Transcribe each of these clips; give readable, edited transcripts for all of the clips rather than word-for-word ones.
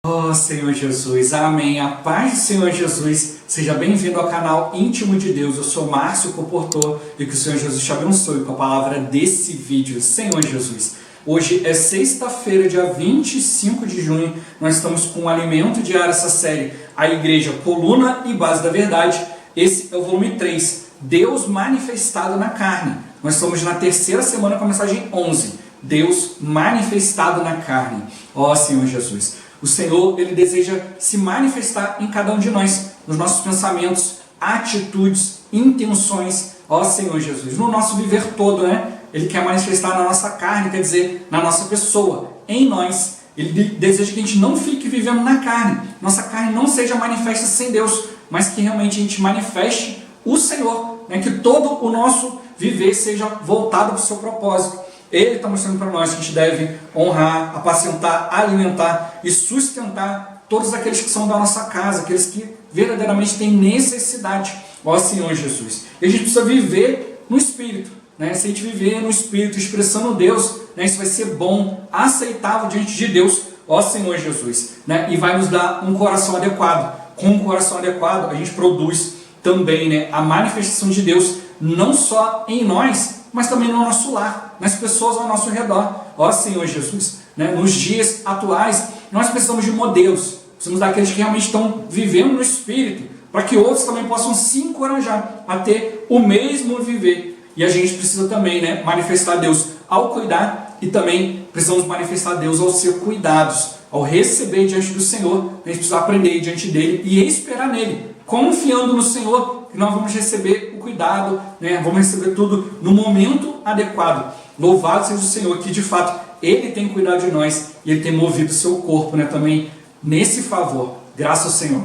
Oh Senhor Jesus, amém. A paz do Senhor Jesus, seja bem-vindo ao canal Íntimo de Deus. Eu sou Márcio Comportor e que o Senhor Jesus te abençoe com a palavra desse vídeo. Senhor Jesus, hoje é sexta-feira, dia 25 de junho, nós estamos com o Alimento Diário, essa série, A Igreja, Coluna e Base da Verdade. Esse é o volume 3, Deus manifestado na carne. Nós estamos na terceira semana com a mensagem 11, Deus manifestado na carne. Ó Senhor Jesus, o Senhor, Ele deseja se manifestar em cada um de nós, nos nossos pensamentos, atitudes, intenções, ó Senhor Jesus, no nosso viver todo, né? Ele quer manifestar na nossa carne, quer dizer, na nossa pessoa, em nós. Ele deseja que a gente não fique vivendo na carne, nossa carne não seja manifesta sem Deus, mas que realmente a gente manifeste o Senhor, né? Que todo o nosso viver seja voltado para o seu propósito. Ele está mostrando para nós que a gente deve honrar, apacentar, alimentar e sustentar todos aqueles que são da nossa casa, aqueles que verdadeiramente têm necessidade, ó Senhor Jesus. E a gente precisa viver no Espírito, né? Se a gente viver no Espírito, expressando Deus, né? Isso vai ser bom, aceitável diante de Deus, ó Senhor Jesus, né? E vai nos dar um coração adequado. Com um coração adequado, a gente produz também, né, a manifestação de Deus, não só em nós, mas também no nosso lar, nas pessoas ao nosso redor. Ó Senhor Jesus, né? Nos dias atuais, nós precisamos de modelos, precisamos daqueles que realmente estão vivendo no Espírito, para que outros também possam se encorajar a ter o mesmo viver. E a gente precisa também, né, manifestar Deus ao cuidar, e também precisamos manifestar Deus ao ser cuidados, ao receber diante do Senhor. A gente precisa aprender diante dele e esperar nele, confiando no Senhor, que nós vamos receber o cuidado, né? Vamos receber tudo no momento adequado. Louvado seja o Senhor, que de fato Ele tem cuidado de nós e Ele tem movido o seu corpo, né, também nesse favor. Graças ao Senhor.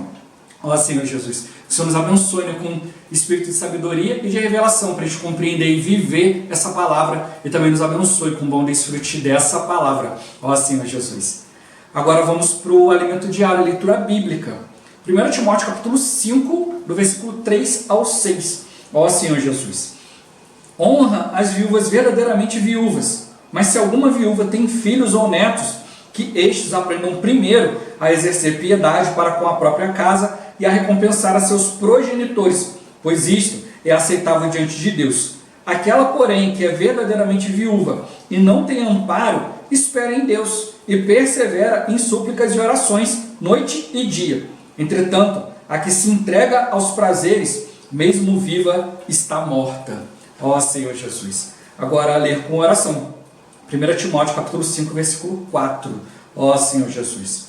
Ó Senhor Jesus, que o Senhor nos abençoe, né, com espírito de sabedoria e de revelação, para a gente compreender e viver essa palavra, e também nos abençoe com o bom desfrute dessa palavra. Ó Senhor Jesus. Agora vamos para o alimento diário, a leitura bíblica. 1 Timóteo capítulo 5, do versículo 3 ao 6. Ó Senhor Jesus. Honra as viúvas verdadeiramente viúvas, mas se alguma viúva tem filhos ou netos, que estes aprendam primeiro a exercer piedade para com a própria casa e a recompensar a seus progenitores, pois isto é aceitável diante de Deus. Aquela, porém, que é verdadeiramente viúva e não tem amparo, espera em Deus e persevera em súplicas e orações, noite e dia. Entretanto, a que se entrega aos prazeres, mesmo viva, está morta. Ó Senhor Jesus. Agora a ler com oração. 1 Timóteo capítulo 5, versículo 4. Ó Senhor Jesus.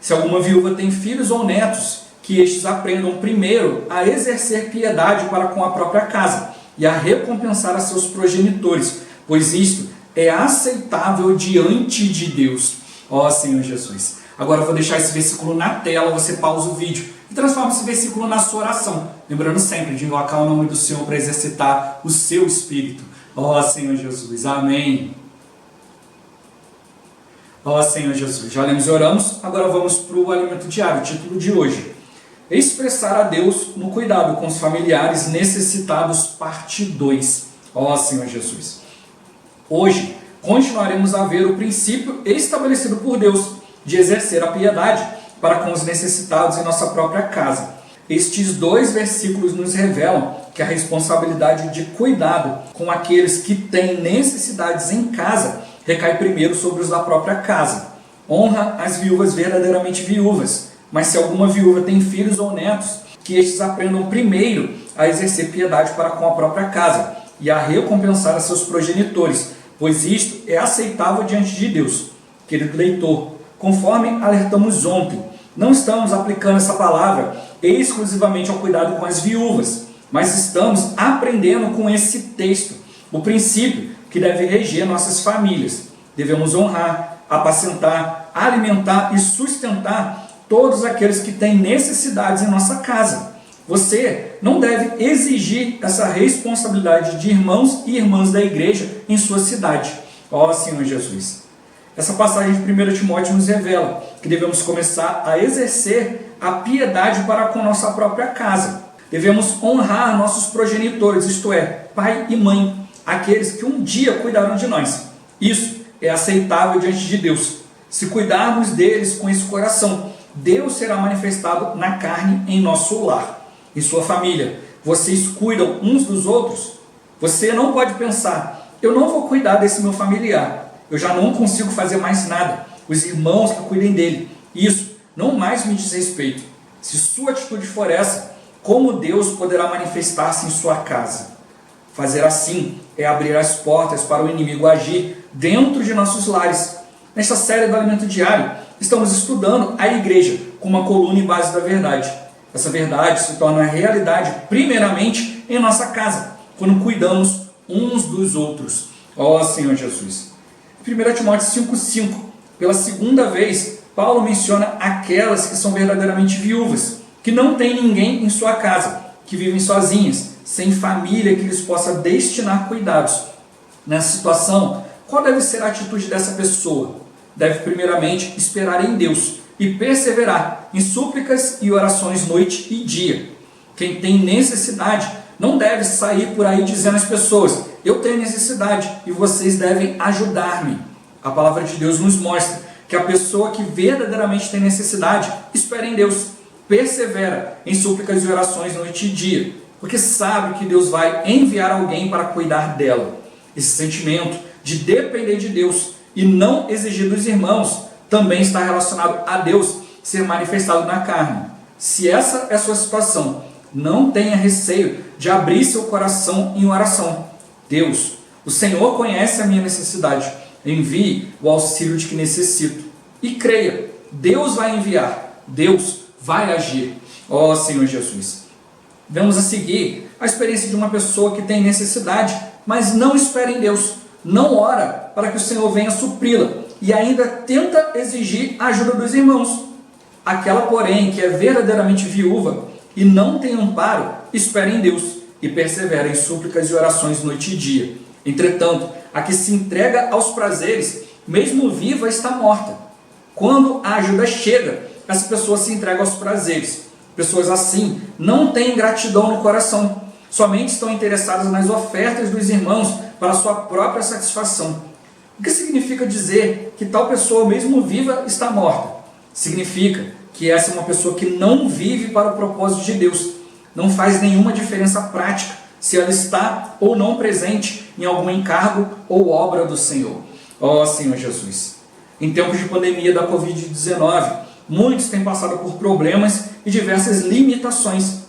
Se alguma viúva tem filhos ou netos, que estes aprendam primeiro a exercer piedade para com a própria casa e a recompensar a seus progenitores, pois isto é aceitável diante de Deus. Ó Senhor Jesus. Agora eu vou deixar esse versículo na tela, você pausa o vídeo e transforma esse versículo na sua oração. Lembrando sempre de invocar o nome do Senhor para exercitar o seu espírito. Ó Senhor Jesus, amém. Ó Senhor Jesus, já lemos e oramos, agora vamos para o alimento diário, o título de hoje. Expressar a Deus no cuidado com os familiares necessitados, parte 2. Ó Senhor Jesus. Hoje continuaremos a ver o princípio estabelecido por Deus de exercer a piedade para com os necessitados em nossa própria casa. Estes dois versículos nos revelam que a responsabilidade de cuidado com aqueles que têm necessidades em casa recai primeiro sobre os da própria casa. Honra as viúvas verdadeiramente viúvas, mas se alguma viúva tem filhos ou netos, que estes aprendam primeiro a exercer piedade para com a própria casa e a recompensar a seus progenitores, pois isto é aceitável diante de Deus. Querido leitor, conforme alertamos ontem, não estamos aplicando essa palavra exclusivamente ao cuidado com as viúvas, mas estamos aprendendo com esse texto o princípio que deve reger nossas famílias. Devemos honrar, apacentar, alimentar e sustentar todos aqueles que têm necessidades em nossa casa. Você não deve exigir essa responsabilidade de irmãos e irmãs da igreja em sua cidade. Ó Senhor Jesus. Essa passagem de 1 Timóteo nos revela que devemos começar a exercer a piedade para com nossa própria casa. Devemos honrar nossos progenitores, isto é, pai e mãe, aqueles que um dia cuidaram de nós. Isso é aceitável diante de Deus. Se cuidarmos deles com esse coração, Deus será manifestado na carne em nosso lar, em sua família. Vocês cuidam uns dos outros? Você não pode pensar, eu não vou cuidar desse meu familiar, eu já não consigo fazer mais nada, os irmãos que cuidem dele. Isso não mais me diz respeito. Se sua atitude for essa, como Deus poderá manifestar-se em sua casa? Fazer assim é abrir as portas para o inimigo agir dentro de nossos lares. Nesta série do Alimento Diário, estamos estudando a igreja como uma coluna e base da verdade. Essa verdade se torna realidade primeiramente em nossa casa, quando cuidamos uns dos outros. Ó Senhor Jesus. 1 Timóteo 5,5. Pela segunda vez, Paulo menciona aquelas que são verdadeiramente viúvas, que não têm ninguém em sua casa, que vivem sozinhas, sem família que lhes possa destinar cuidados. Nessa situação, qual deve ser a atitude dessa pessoa? Deve primeiramente esperar em Deus e perseverar em súplicas e orações noite e dia. Quem tem necessidade não deve sair por aí dizendo às pessoas, eu tenho necessidade e vocês devem ajudar-me. A palavra de Deus nos mostra que a pessoa que verdadeiramente tem necessidade espera em Deus, persevera em súplicas e orações noite e dia, porque sabe que Deus vai enviar alguém para cuidar dela. Esse sentimento de depender de Deus e não exigir dos irmãos também está relacionado a Deus ser manifestado na carne. Se essa é a sua situação, não tenha receio de abrir seu coração em oração. Deus, o Senhor conhece a minha necessidade, envie o auxílio de que necessito. E creia, Deus vai enviar, Deus vai agir. Ó Senhor Jesus. Vamos a seguir a experiência de uma pessoa que tem necessidade, mas não espera em Deus, não ora para que o Senhor venha supri-la e ainda tenta exigir a ajuda dos irmãos. Aquela, porém, que é verdadeiramente viúva e não tem amparo, espera em Deus e persevera em súplicas e orações noite e dia. Entretanto, a que se entrega aos prazeres, mesmo viva, está morta. Quando a ajuda chega, essa pessoa se entrega aos prazeres. Pessoas assim não têm gratidão no coração, somente estão interessadas nas ofertas dos irmãos para sua própria satisfação. O que significa dizer que tal pessoa, mesmo viva, está morta? Significa que essa é uma pessoa que não vive para o propósito de Deus. Não faz nenhuma diferença prática se ela está ou não presente em algum encargo ou obra do Senhor. Ó Senhor Jesus. Em tempos de pandemia da Covid-19, muitos têm passado por problemas e diversas limitações.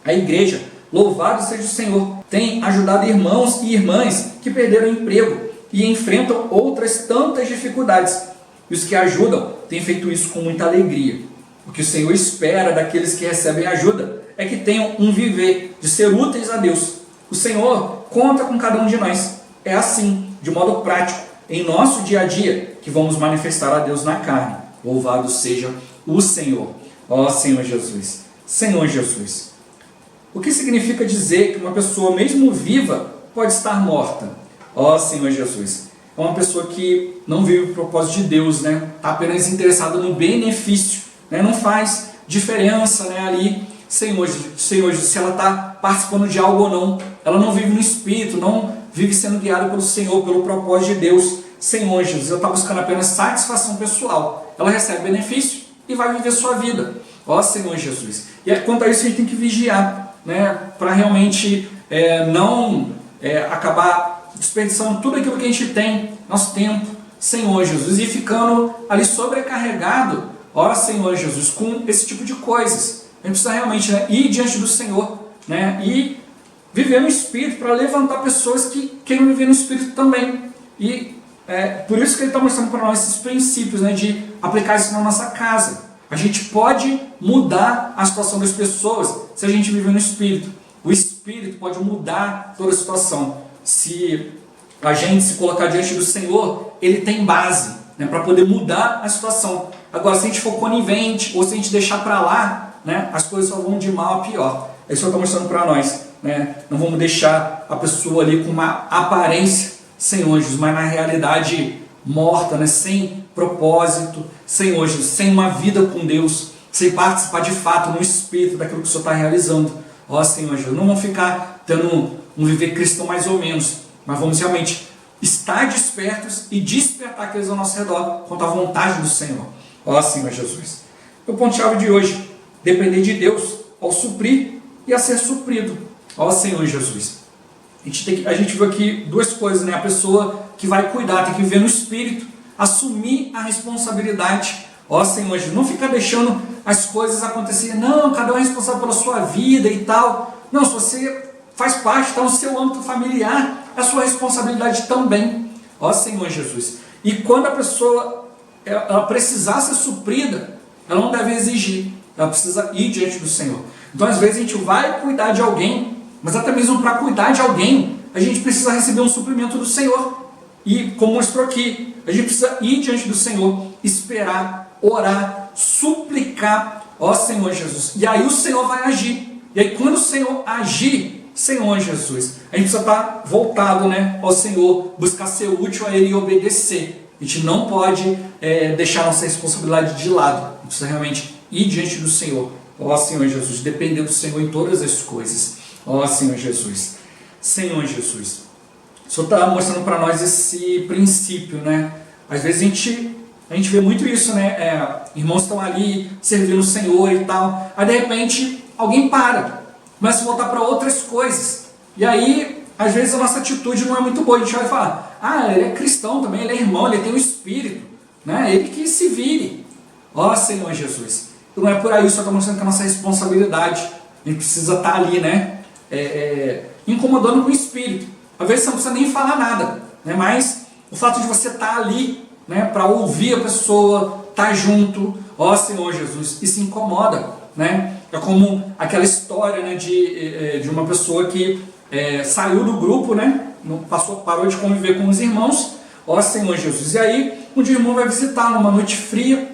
A igreja, louvado seja o Senhor, tem ajudado irmãos e irmãs que perderam emprego e enfrentam outras tantas dificuldades. E os que ajudam têm feito isso com muita alegria. O que o Senhor espera daqueles que recebem ajuda é que tenham um viver de ser úteis a Deus. O Senhor conta com cada um de nós. É assim, de modo prático, em nosso dia a dia, que vamos manifestar a Deus na carne. Louvado seja o Senhor. Ó Senhor Jesus. Senhor Jesus. O que significa dizer que uma pessoa, mesmo viva, pode estar morta? Ó Senhor Jesus. É uma pessoa que não vive o propósito de Deus, né? Está apenas interessada no benefício, né? Não faz diferença, né, ali. Senhor, se ela está participando de algo ou não, ela não vive no Espírito, não vive sendo guiada pelo Senhor, pelo propósito de Deus. Senhor Jesus, ela está buscando apenas satisfação pessoal. Ela recebe benefício e vai viver sua vida. Ó Senhor Jesus. E quanto a isso a gente tem que vigiar, né, para realmente não acabar desperdiçando tudo aquilo que a gente tem, nosso tempo, Senhor Jesus, e ficando ali sobrecarregado, ó Senhor Jesus, com esse tipo de coisas. A gente precisa realmente, né, ir diante do Senhor, né, e viver no Espírito para levantar pessoas que queiram viver no Espírito também. E por isso que ele está mostrando para nós esses princípios, né, de aplicar isso na nossa casa. A gente pode mudar a situação das pessoas se a gente viver no Espírito. O Espírito pode mudar toda a situação. Se a gente se colocar diante do Senhor, ele tem base, né, para poder mudar a situação. Agora, se a gente for conivente ou se a gente deixar para lá, né, as coisas só vão de mal a pior. É isso que está mostrando para nós. Né? Não vamos deixar a pessoa ali com uma aparência sem anjos, mas na realidade morta, né, sem propósito, sem anjos, sem uma vida com Deus, sem participar de fato no Espírito daquilo que o Senhor está realizando. Ó Senhor Jesus, não vamos ficar tendo um viver cristão mais ou menos, mas vamos realmente estar despertos e despertar aqueles ao nosso redor quanto à vontade do Senhor. Ó Senhor Jesus. O ponto-chave de hoje, depender de Deus ao suprir e a ser suprido. Ó Senhor Jesus. A gente viu aqui duas coisas, né? A pessoa que vai cuidar, tem que viver no Espírito, assumir a responsabilidade. Ó Senhor Jesus, não ficar deixando as coisas acontecerem. Não, cada um é responsável pela sua vida e tal. Não, se você faz parte, está no seu âmbito familiar, é a sua responsabilidade também. Ó Senhor Jesus. E quando a pessoa ela precisar ser suprida, ela não deve exigir, ela precisa ir diante do Senhor. Então às vezes a gente vai cuidar de alguém, mas até mesmo para cuidar de alguém, a gente precisa receber um suprimento do Senhor. E como mostrou aqui, a gente precisa ir diante do Senhor, esperar, orar, suplicar, ó Senhor Jesus. E aí o Senhor vai agir. E aí quando o Senhor agir, Senhor Jesus, a gente precisa estar voltado, né, ao Senhor, buscar ser útil a Ele e obedecer. A gente não pode deixar nossa responsabilidade de lado. A gente precisa realmente ir diante do Senhor. Ó Senhor Jesus, depender do Senhor em todas as coisas. Ó Senhor Jesus. Senhor Jesus. O Senhor está mostrando para nós esse princípio, né? Às vezes a gente vê muito isso, né? Irmãos estão ali servindo o Senhor e tal. Aí de repente alguém começa a voltar para outras coisas. E aí, às vezes a nossa atitude não é muito boa. A gente vai falar, ele é cristão também, ele é irmão, ele tem o Espírito, né? Ele que se vire. Ó Senhor Jesus. Então não é por aí, só está mostrando que a nossa responsabilidade, a gente precisa estar ali, né? Incomodando com o Espírito. Às vezes você não precisa nem falar nada, né? Mas o fato de você estar ali, né, para ouvir a pessoa, estar junto, ó Senhor Jesus, isso incomoda, né? É como aquela história, né, de uma pessoa que saiu do grupo, né, parou de conviver com os irmãos, ó Senhor Jesus. E aí, um dia o irmão vai visitar numa noite fria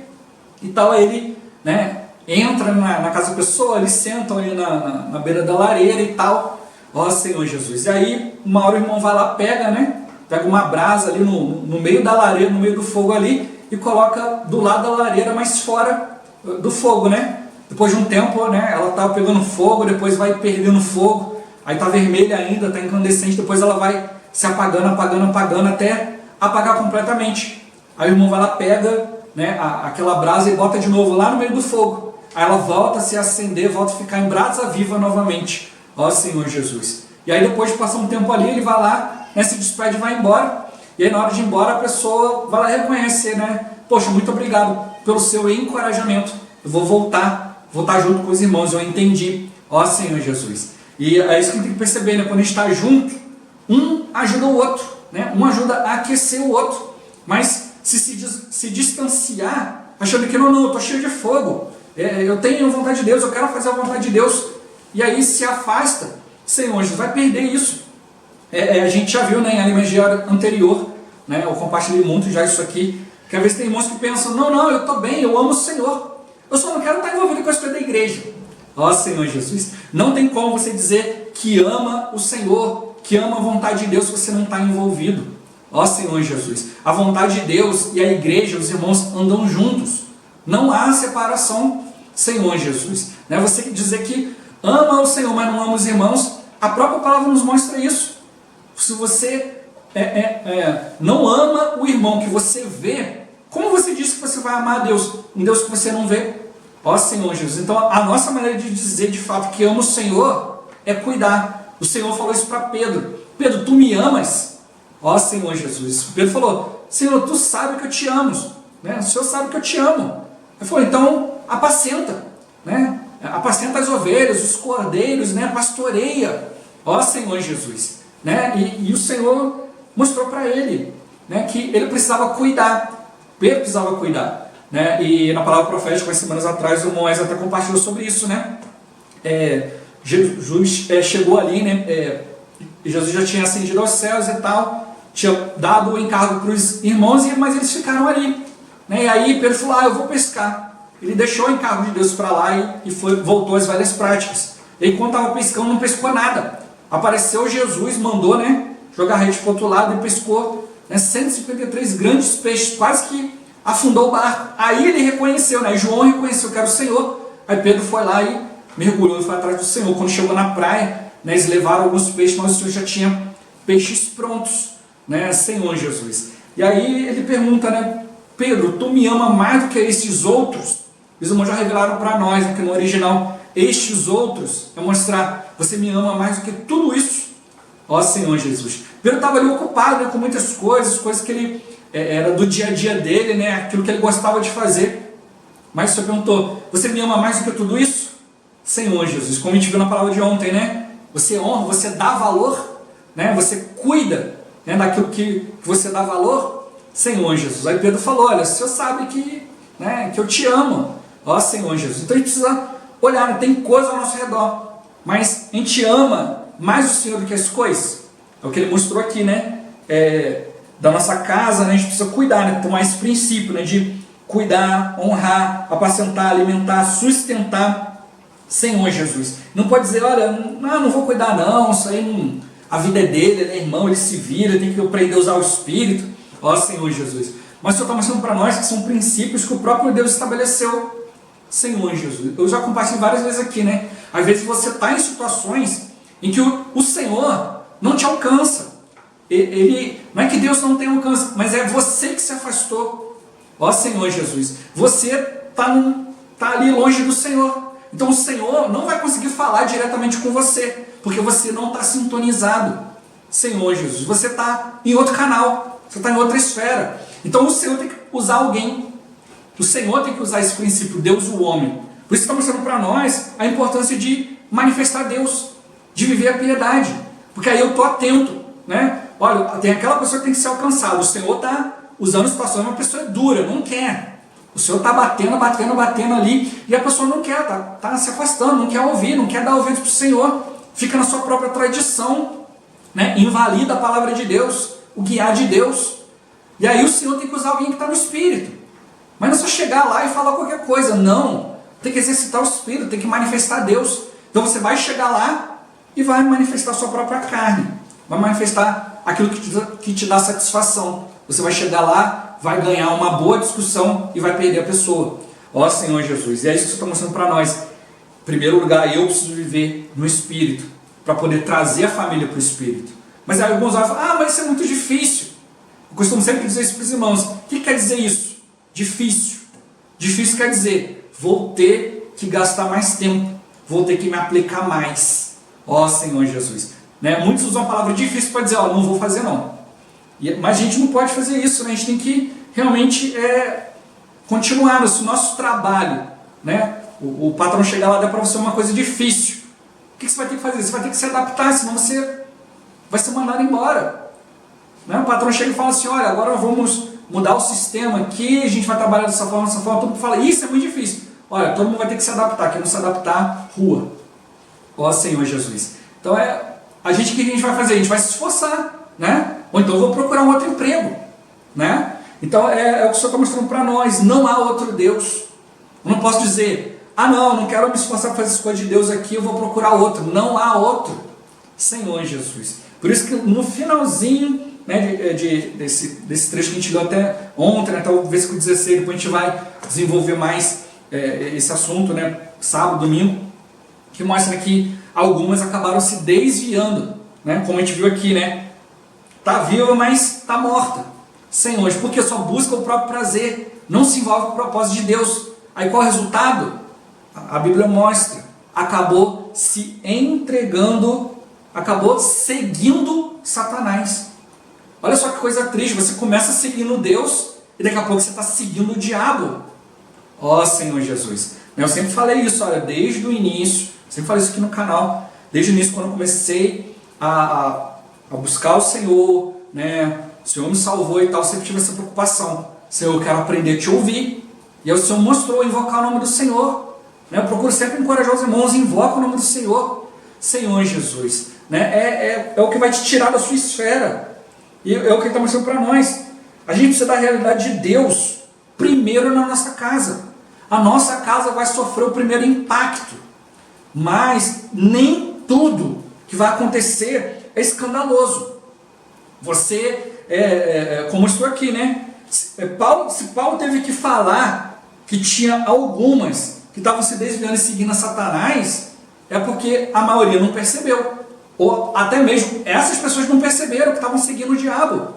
e tal, aí ele, né, entra na casa da pessoa, eles sentam ali na beira da lareira e tal, ó Senhor Jesus. E aí, uma hora o irmão vai lá, pega uma brasa ali no meio da lareira, no meio do fogo ali, e coloca do lado da lareira, mas fora do fogo, né? Depois de um tempo, né, ela está pegando fogo, depois vai perdendo fogo, aí está vermelha ainda, está incandescente, depois ela vai se apagando, até apagar completamente. Aí o irmão vai lá, pega, né, aquela brasa e bota de novo lá no meio do fogo. Aí ela volta a se acender, volta a ficar em brasa viva novamente. Ó Senhor Jesus. E aí depois de passar um tempo ali, ele vai lá, né, se despede e vai embora. E aí na hora de ir embora a pessoa vai lá reconhecer, né? Poxa, muito obrigado pelo seu encorajamento. Eu vou voltar junto com os irmãos, eu entendi. Ó Senhor Jesus. E é isso que a gente tem que perceber, né? Quando a gente está junto, um ajuda o outro, né? Um ajuda a aquecer o outro. Mas se distanciar, achando que não, eu estou cheio de fogo, eu tenho a vontade de Deus, eu quero fazer a vontade de Deus, e aí se afasta, Senhor Jesus, vai perder isso. A gente já viu, né, em liturgia anterior, né? Eu compartilhei muito já isso aqui, que às vezes tem irmãos que pensam, não, eu estou bem, eu amo o Senhor, eu só não quero estar envolvido com a história da igreja. Ó Senhor Jesus, não tem como você dizer que ama o Senhor, que ama a vontade de Deus, se você não está envolvido. Ó Senhor Jesus, a vontade de Deus e a igreja, os irmãos andam juntos, não há separação, Senhor Jesus, né? Você dizer que ama o Senhor, mas não ama os irmãos, a própria palavra nos mostra isso. Se você não ama o irmão que você vê, como você diz que você vai amar a Deus, um Deus que você não vê? Ó Senhor Jesus, então a nossa maneira de dizer de fato que ama o Senhor é cuidar. O Senhor falou isso para Pedro. Pedro, tu me amas? Ó Senhor Jesus. Pedro falou, Senhor, tu sabe que eu te amo, né? O Senhor sabe que eu te amo. Ele falou, então apacenta, né? Apacenta as ovelhas, os cordeiros, né? Pastoreia. Ó Senhor Jesus, né? E o Senhor mostrou para ele, né, que ele precisava cuidar. Pedro precisava cuidar, né? E na palavra profética, umas semanas atrás, o Moés até compartilhou sobre isso, né? Jesus chegou ali, né? Jesus já tinha ascendido aos céus e tal, tinha dado o encargo para os irmãos, mas eles ficaram ali, né? E aí Pedro falou, eu vou pescar. Ele deixou o encargo de Deus para lá e voltou às velhas práticas. E enquanto estava pescando, não pescou nada. Apareceu Jesus, mandou, né, jogar a rede para o outro lado e pescou, né, 153 grandes peixes, quase que afundou o barco. Aí ele reconheceu, né? João reconheceu que era o Senhor. Aí Pedro foi lá e mergulhou e foi atrás do Senhor. Quando chegou na praia, né, eles levaram alguns peixes, mas o Senhor já tinha peixes prontos, né? Senhor Jesus. E aí ele pergunta, né? Pedro, tu me ama mais do que estes outros? Os irmãos já revelaram para nós aqui no original. Estes outros é mostrar, você me ama mais do que tudo isso? Ó Senhor Jesus. Pedro estava ali ocupado, né, com muitas coisas que ele era do dia a dia dele, né, aquilo que ele gostava de fazer. Mas o Senhor perguntou, você me ama mais do que tudo isso? Senhor Jesus, como a gente viu na palavra de ontem, né? Você honra, você dá valor, né? Você cuida, né, daquilo que você dá valor. Senhor Jesus. Aí Pedro falou, olha, o Senhor sabe que, né, que eu te amo. Ó Senhor Jesus. Então a gente precisa olhar, né, tem coisa ao nosso redor, mas a gente ama mais o Senhor do que as coisas. É o que ele mostrou aqui, né? Da nossa casa, né, a gente precisa cuidar, né, tomar esse princípio, né, de cuidar, honrar, apacentar, alimentar, sustentar. Senhor Jesus. Não pode dizer, olha, não vou cuidar não, isso aí não, a vida é dele, ele é irmão, ele se vira, tem que aprender a usar o Espírito. Ó Senhor Jesus. Mas o Senhor está mostrando para nós que são princípios que o próprio Deus estabeleceu. Senhor Jesus. Eu já compartilhei várias vezes aqui, né? Às vezes você está em situações em que o Senhor não te alcança. Não é que Deus não tem alcance, mas é você que se afastou. Ó Senhor Jesus. Você está ali longe do Senhor. Então o Senhor não vai conseguir falar diretamente com você, porque você não está sintonizado. Senhor Jesus. Você está em outro canal. Você está em outra esfera. Então o Senhor tem que usar alguém. O Senhor tem que usar esse princípio, Deus o homem. Por isso está mostrando para nós a importância de manifestar Deus, de viver a piedade. Porque aí eu estou atento, né? Olha, tem aquela pessoa que tem que ser alcançada. O Senhor está usando situações, uma pessoa é dura, não quer. O Senhor está batendo ali, e a pessoa não quer, está se afastando, não quer ouvir, não quer dar ouvidos para o Senhor. Fica na sua própria tradição, né? Invalida a palavra de Deus, o guiar de Deus. E aí o Senhor tem que usar alguém que está no Espírito. Mas não é só chegar lá e falar qualquer coisa, não. Tem que exercitar o Espírito, tem que manifestar Deus. Então você vai chegar lá e vai manifestar a sua própria carne. Vai manifestar aquilo que te dá satisfação. Você vai chegar lá, vai ganhar uma boa discussão e vai perder a pessoa. Ó Senhor Jesus, e é isso que você está mostrando para nós. Em primeiro lugar, eu preciso viver no Espírito, para poder trazer a família para o Espírito. Mas aí alguns vão falar, mas isso é muito difícil. Eu costumo sempre dizer isso para os irmãos. O que quer dizer isso? Difícil. Difícil quer dizer, vou ter que gastar mais tempo, vou ter que me aplicar mais. Ó Senhor Jesus. Né? Muitos usam a palavra difícil para dizer, não vou fazer não. Mas a gente não pode fazer isso, né? A gente tem que realmente continuar no nosso trabalho. Né? O patrão chegar lá e dá para você uma coisa difícil. O que você vai ter que fazer? Você vai ter que se adaptar, senão você vai ser mandado embora. Né? O patrão chega e fala assim, olha, agora vamos mudar o sistema aqui, a gente vai trabalhar dessa forma, todo mundo fala, isso é muito difícil. Olha, todo mundo vai ter que se adaptar, quem não se adaptar, rua. Ó Senhor Jesus. Então o que a gente vai fazer? A gente vai se esforçar, né? Ou então eu vou procurar um outro emprego, né? Então é o que o Senhor está mostrando para nós, não há outro Deus. Eu não posso dizer, não quero me esforçar para fazer as coisas de Deus aqui, eu vou procurar outro. Não há outro. Senhor Jesus. Por isso que no finalzinho, né, desse trecho que a gente leu até ontem, né, até o versículo 16, depois a gente vai desenvolver mais esse assunto, né, sábado, domingo, que mostra que algumas acabaram se desviando, né, como a gente viu aqui, né, está viva, mas está morta. Senhor, porque só busca o próprio prazer, não se envolve com o propósito de Deus. Aí qual é o resultado? A Bíblia mostra, acabou se entregando, acabou seguindo Satanás. Olha só que coisa triste, você começa seguindo Deus e daqui a pouco você está seguindo o diabo. Ó Senhor Jesus. Eu sempre falei isso, olha, desde o início, sempre falei isso aqui no canal, desde o início quando eu comecei a buscar o Senhor, né, o Senhor me salvou e tal, sempre tive essa preocupação. Senhor, eu quero aprender a te ouvir. E aí o Senhor mostrou, invocar o nome do Senhor. Né, eu procuro sempre encorajar os irmãos, invoca o nome do Senhor. Senhor Jesus. Né, é o que vai te tirar da sua esfera. E é o que ele está mostrando para nós. A gente precisa da realidade de Deus primeiro na nossa casa. A nossa casa vai sofrer o primeiro impacto. Mas nem tudo que vai acontecer é escandaloso. Você, como estou aqui, né? Se Paulo teve que falar que tinha algumas que estavam se desviando e seguindo a Satanás, é porque a maioria não percebeu. Ou até mesmo essas pessoas não perceberam que estavam seguindo o diabo.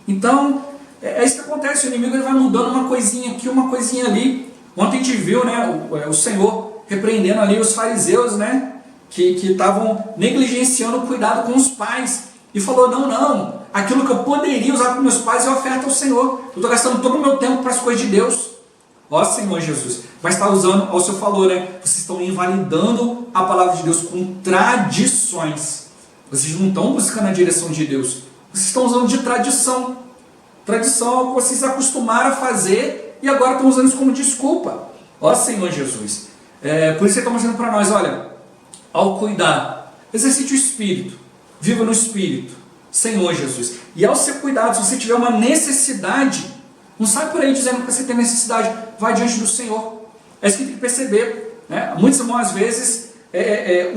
Então, é isso que acontece, o inimigo ele vai mudando uma coisinha aqui, uma coisinha ali. Ontem a gente viu, né, o Senhor repreendendo ali os fariseus, né, que estavam negligenciando o cuidado com os pais. E falou, não, aquilo que eu poderia usar com meus pais eu oferto ao Senhor. Eu estou gastando todo o meu tempo para as coisas de Deus. Ó Senhor Jesus, vai estar usando, ao Senhor falou, né, vocês estão invalidando a palavra de Deus com tradições. Vocês não estão buscando a direção de Deus. Vocês estão usando de tradição. Tradição é o que vocês acostumaram a fazer e agora estão usando isso como desculpa. Ó Senhor Jesus. Por isso ele está mostrando para nós, olha, ao cuidar, exercite o Espírito, viva no Espírito, Senhor Jesus. E ao ser cuidado, se você tiver uma necessidade, não sai por aí dizendo que você tem necessidade, vai diante do Senhor. É isso que tem que perceber. Né? Muitos irmãos, às vezes,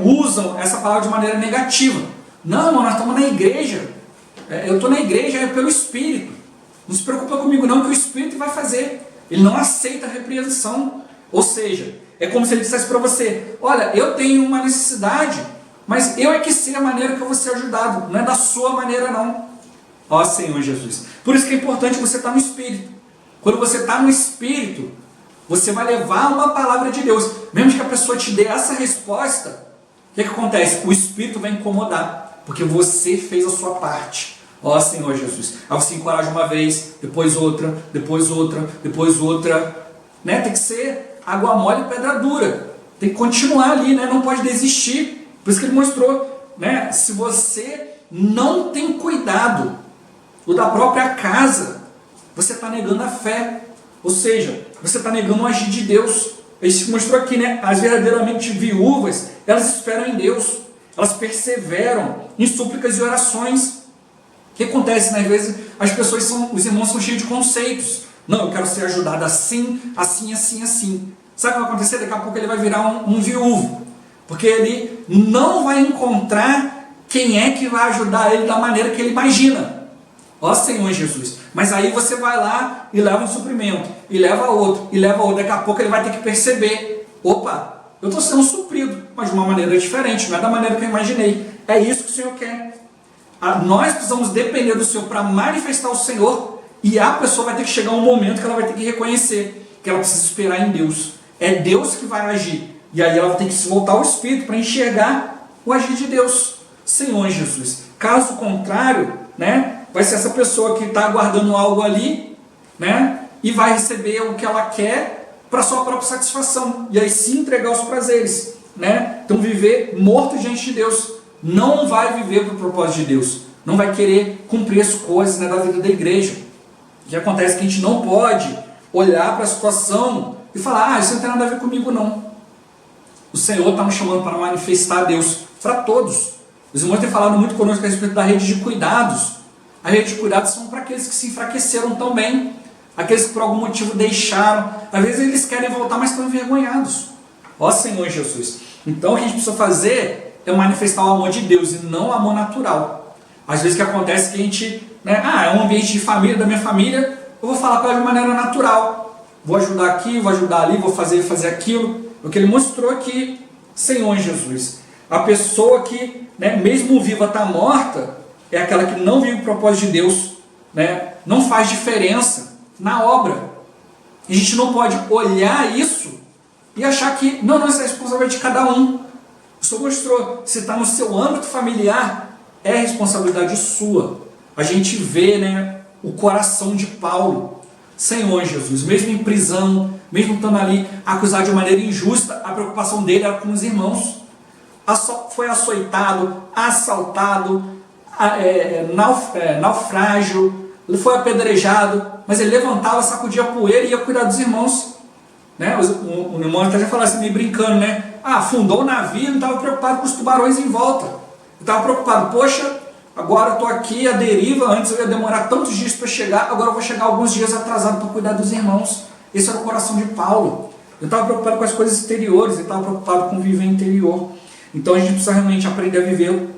usam essa palavra de maneira negativa. Não, irmão, nós estamos na igreja. Eu estou na igreja pelo Espírito. Não se preocupa comigo não, que o Espírito vai fazer. Ele não aceita a repreensão. Ou seja, é como se ele dissesse para você, olha, eu tenho uma necessidade, mas eu é que sei a maneira que eu vou ser ajudado. Não é da sua maneira não. Ó Senhor Jesus. Por isso que é importante você estar no Espírito. Quando você está no Espírito, você vai levar uma palavra de Deus. Mesmo que a pessoa te dê essa resposta, o que acontece? O Espírito vai incomodar, porque você fez a sua parte. Ó Senhor Jesus. Aí você encoraja uma vez, depois outra, depois outra, depois outra. Né? Tem que ser água mole e pedra dura. Tem que continuar ali, né? Não pode desistir. Por isso que ele mostrou, né? Se você não tem cuidado o da própria casa, você está negando a fé. Ou seja, você está negando o agir de Deus. Ele mostrou aqui, né? As verdadeiramente viúvas, elas esperam em Deus. Elas perseveram em súplicas e orações. O que acontece, né? Às vezes as pessoas os irmãos são cheios de conceitos. Não, eu quero ser ajudado assim, assim, assim, assim. Sabe o que vai acontecer? Daqui a pouco ele vai virar um viúvo. Porque ele não vai encontrar quem é que vai ajudar ele da maneira que ele imagina. Ó Senhor Jesus. Mas aí você vai lá e leva um suprimento, e leva outro, e leva outro. Daqui a pouco ele vai ter que perceber, opa, eu estou sendo suprido, mas de uma maneira diferente, não é da maneira que eu imaginei. É isso que o Senhor quer. Nós precisamos depender do Senhor para manifestar o Senhor, e a pessoa vai ter que chegar um momento que ela vai ter que reconhecer que ela precisa esperar em Deus. É Deus que vai agir. E aí ela vai ter que se voltar ao Espírito para enxergar o agir de Deus. Senhor Jesus. Caso contrário, né, vai ser essa pessoa que está aguardando algo ali, né, e vai receber o que ela quer para sua própria satisfação. E aí se entregar aos prazeres. Né? Então viver morto diante de Deus. Não vai viver para o propósito de Deus. Não vai querer cumprir as coisas, né, da vida da igreja. O que acontece é que a gente não pode olhar para a situação e falar, isso não tem nada a ver comigo não. O Senhor está nos chamando para manifestar a Deus para todos. Os irmãos têm falado muito conosco a respeito da rede de cuidados. A rede de cuidados são para aqueles que se enfraqueceram também. Aqueles que por algum motivo deixaram. Às vezes eles querem voltar, mas estão envergonhados. Ó Senhor Jesus. Então o que a gente precisa fazer é manifestar o amor de Deus e não o amor natural. Às vezes o que acontece é que a gente, né, é um ambiente de família, da minha família, eu vou falar com ela de maneira natural. Vou ajudar aqui, vou ajudar ali, vou fazer aquilo. O que ele mostrou aqui, Senhor Jesus. A pessoa que, né, mesmo viva está morta, é aquela que não vive o propósito de Deus, né, não faz diferença na obra. A gente não pode olhar isso e achar que, não, isso é responsabilidade de cada um. O Senhor mostrou, se está no seu âmbito familiar, é responsabilidade sua. A gente vê, né, o coração de Paulo. Senhor Jesus, mesmo em prisão, mesmo estando ali acusado de maneira injusta, a preocupação dele era com os irmãos. Foi açoitado, assaltado, naufrágio, foi apedrejado, mas ele levantava, sacudia a poeira e ia cuidar dos irmãos. Né? O irmão até já falou assim, meio brincando, né? Afundou o navio e não estava preocupado com os tubarões em volta. Ele estava preocupado, poxa, agora eu estou aqui, a deriva, antes eu ia demorar tantos dias para chegar, agora eu vou chegar alguns dias atrasado para cuidar dos irmãos. Esse era o coração de Paulo. Ele estava preocupado com as coisas exteriores, ele estava preocupado com o viver interior. Então a gente precisa realmente aprender a viver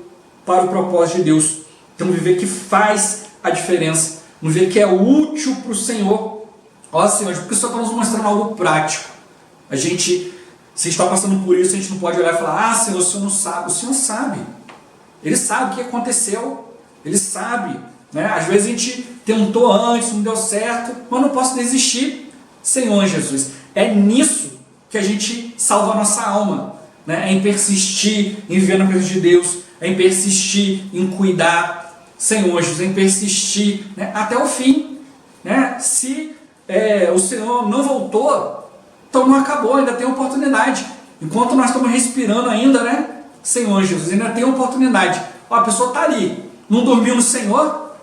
para o propósito de Deus. Então viver que faz a diferença, viver que é útil para o Senhor. Ó Senhor, porque o Senhor está nos mostrando algo prático. Se está passando por isso, a gente não pode olhar e falar, Senhor, o Senhor não sabe. O Senhor sabe. Ele sabe o que aconteceu. Ele sabe né? Às vezes a gente tentou antes, não deu certo, mas não posso desistir, Senhor Jesus. É nisso que a gente salva a nossa alma, né? É em persistir, em viver na presença de Deus, é em persistir, em cuidar, Senhor Jesus, é em persistir, né, até o fim, né? Se o Senhor não voltou, então não acabou, ainda tem oportunidade. Enquanto nós estamos respirando ainda, né, Senhor Jesus, ainda tem oportunidade. Ó, a pessoa está ali, não dormiu no Senhor,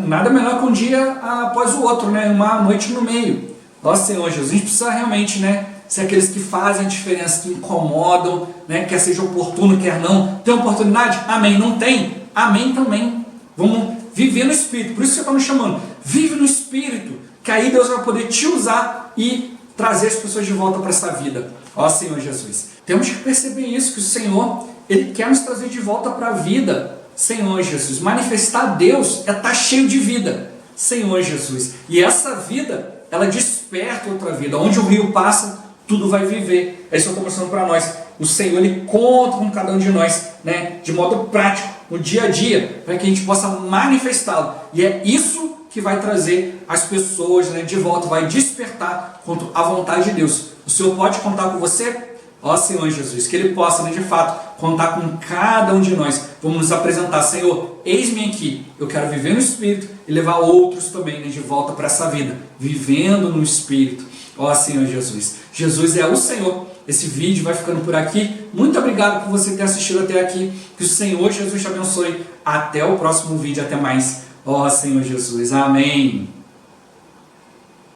nada melhor que um dia após o outro, né, uma noite no meio. Ó, Senhor Jesus, a gente precisa realmente, né, ser aqueles que fazem a diferença, que incomodam, né, quer seja oportuno, quer não. Tem oportunidade? Amém. Não tem? Amém também. Vamos viver no Espírito. Por isso que você está nos chamando. Vive no Espírito, que aí Deus vai poder te usar e trazer as pessoas de volta para essa vida. Ó Senhor Jesus. Temos que perceber isso, que o Senhor, Ele quer nos trazer de volta para a vida. Senhor Jesus. Manifestar Deus é estar cheio de vida. Senhor Jesus. E essa vida, ela desperta outra vida. Onde o rio passa, tudo vai viver. É isso que eu estou mostrando para nós. O Senhor, Ele conta com cada um de nós, né, de modo prático, no dia a dia, para que a gente possa manifestá-lo. E é isso que vai trazer as pessoas, né, de volta, vai despertar quanto à vontade de Deus. O Senhor pode contar com você? Ó Senhor Jesus, que Ele possa, né, de fato, contar com cada um de nós. Vamos nos apresentar, Senhor, eis-me aqui. Eu quero viver no Espírito e levar outros também, né, de volta para essa vida, vivendo no Espírito. Ó Senhor Jesus. Jesus é o Senhor. Esse vídeo vai ficando por aqui. Muito obrigado por você ter assistido até aqui. Que o Senhor Jesus te abençoe. Até o próximo vídeo. Até mais. Ó Senhor Jesus. Amém.